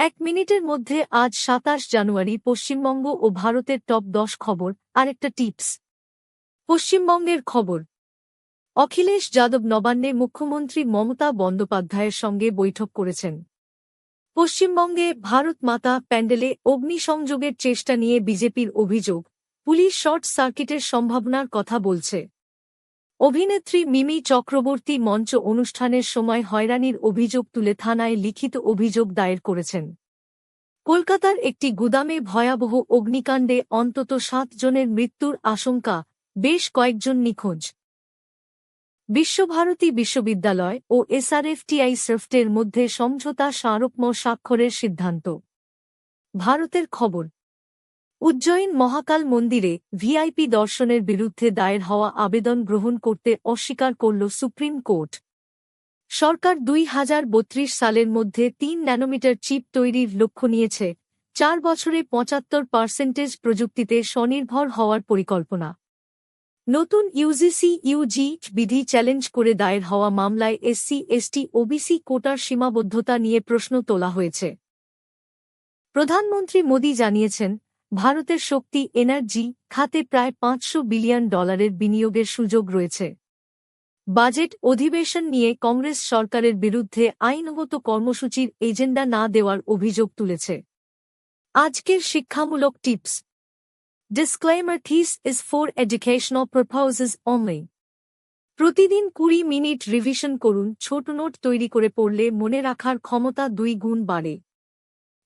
এক মিনিটের মধ্যে আজ ২৭ জানুয়ারি পশ্চিমবঙ্গ ও ভারতের টপ ১০ খবর। আরেকটা টিপস। পশ্চিমবঙ্গের খবর। অখিলেশ যাদব নবান্নে মুখ্যমন্ত্রী মমতা বন্দ্যোপাধ্যায়ের সঙ্গে বৈঠক করেছেন। পশ্চিমবঙ্গে ভারত মাতা প্যান্ডেলে অগ্নিসংযোগের চেষ্টা নিয়ে বিজেপির অভিযোগ, পুলিশ শর্ট সার্কিটের সম্ভাবনার কথা বলছে। অভিনেত্রী মিমি চক্রবর্তী মঞ্চ অনুষ্ঠানের সময় হয়রানির অভিযোগ তুলে থানায় লিখিত অভিযোগ দায়ের করেছেন। কলকাতার একটি গুদামে ভয়াবহ অগ্নিকাণ্ডে অন্তত ৭ জনের মৃত্যুর আশঙ্কা, বেশ কয়েকজন নিখোঁজ। বিশ্বভারতী বিশ্ববিদ্যালয় ও এসআরএফটিআই সফটের মধ্যে সমঝোতা স্মারকম স্বাক্ষরের সিদ্ধান্ত। ভারতের খবর। উজ্জয়িন মহাকাল মন্দিরে ভিআইপি দর্শনের বিরুদ্ধে দায়ের হওয়া আবেদন গ্রহণ করতে অস্বীকার করল সুপ্রিম কোর্ট। সরকার ২০৩২ সালের মধ্যে ৩ ন্যানোমিটার চিপ তৈরির লক্ষ্য নিয়েছে। ৪ বছরে ৭৫% প্রযুক্তিতে স্বনির্ভর হওয়ার পরিকল্পনা। নতুন ইউজি বিধি চ্যালেঞ্জ করে দায়ের হওয়া মামলায় এসসি/এসটি/ওবিসি কোটার সীমাবদ্ধতা নিয়ে প্রশ্ন তোলা হয়েছে। প্রধানমন্ত্রী মোদি জানিয়েছেন, ভারতের শক্তি এনার্জি খাতে প্রায় $৫০০ বিলিয়ন বিনিয়োগের সুযোগ রয়েছে। বাজেট অধিবেশন নিয়ে কংগ্রেস সরকারের বিরুদ্ধে আইনগত কর্মসূচির এজেন্ডা না দেওয়ার অভিযোগ তুলেছে। আজকের শিক্ষামূলক tips. Disclaimer: This is for educational purposes only. প্রতিদিন ২০ মিনিট রিভিশন করুন। ছোট নোট তৈরি করে পড়লে মনে রাখার ক্ষমতা ২ গুণ বাড়ে।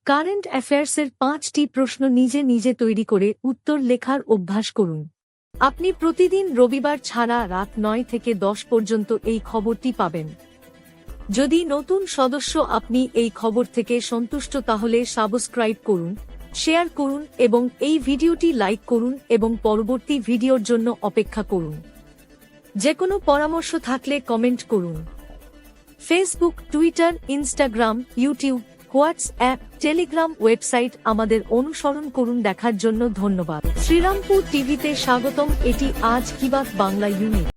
কারেন্ট অ্যাফেয়ার্সের ৫টি প্রশ্ন নিজে নিজে তৈরি করে উত্তর লেখার অভ্যাস করুন। আপনি প্রতিদিন রবিবার ছাড়া রাত ৯ থেকে ১০ পর্যন্ত এই খবরটি পাবেন। যদি নতুন সদস্য আপনি এই খবর থেকে সন্তুষ্ট তাহলে সাবস্ক্রাইব করুন, শেয়ার করুন এবং এই ভিডিওটি লাইক করুন এবং পরবর্তী ভিডিওর জন্য অপেক্ষা করুন। যেকোনো পরামর্শ থাকলে কমেন্ট করুন। Facebook, Twitter, Instagram, YouTube, WhatsApp, Telegram website আমাদের অনুসরণ করুন। দেখার জন্য ধন্যবাদ। শ্রীরামপুর টিভিতে স্বাগতম। এটি আজ কি বাত বাংলা ইউনিট।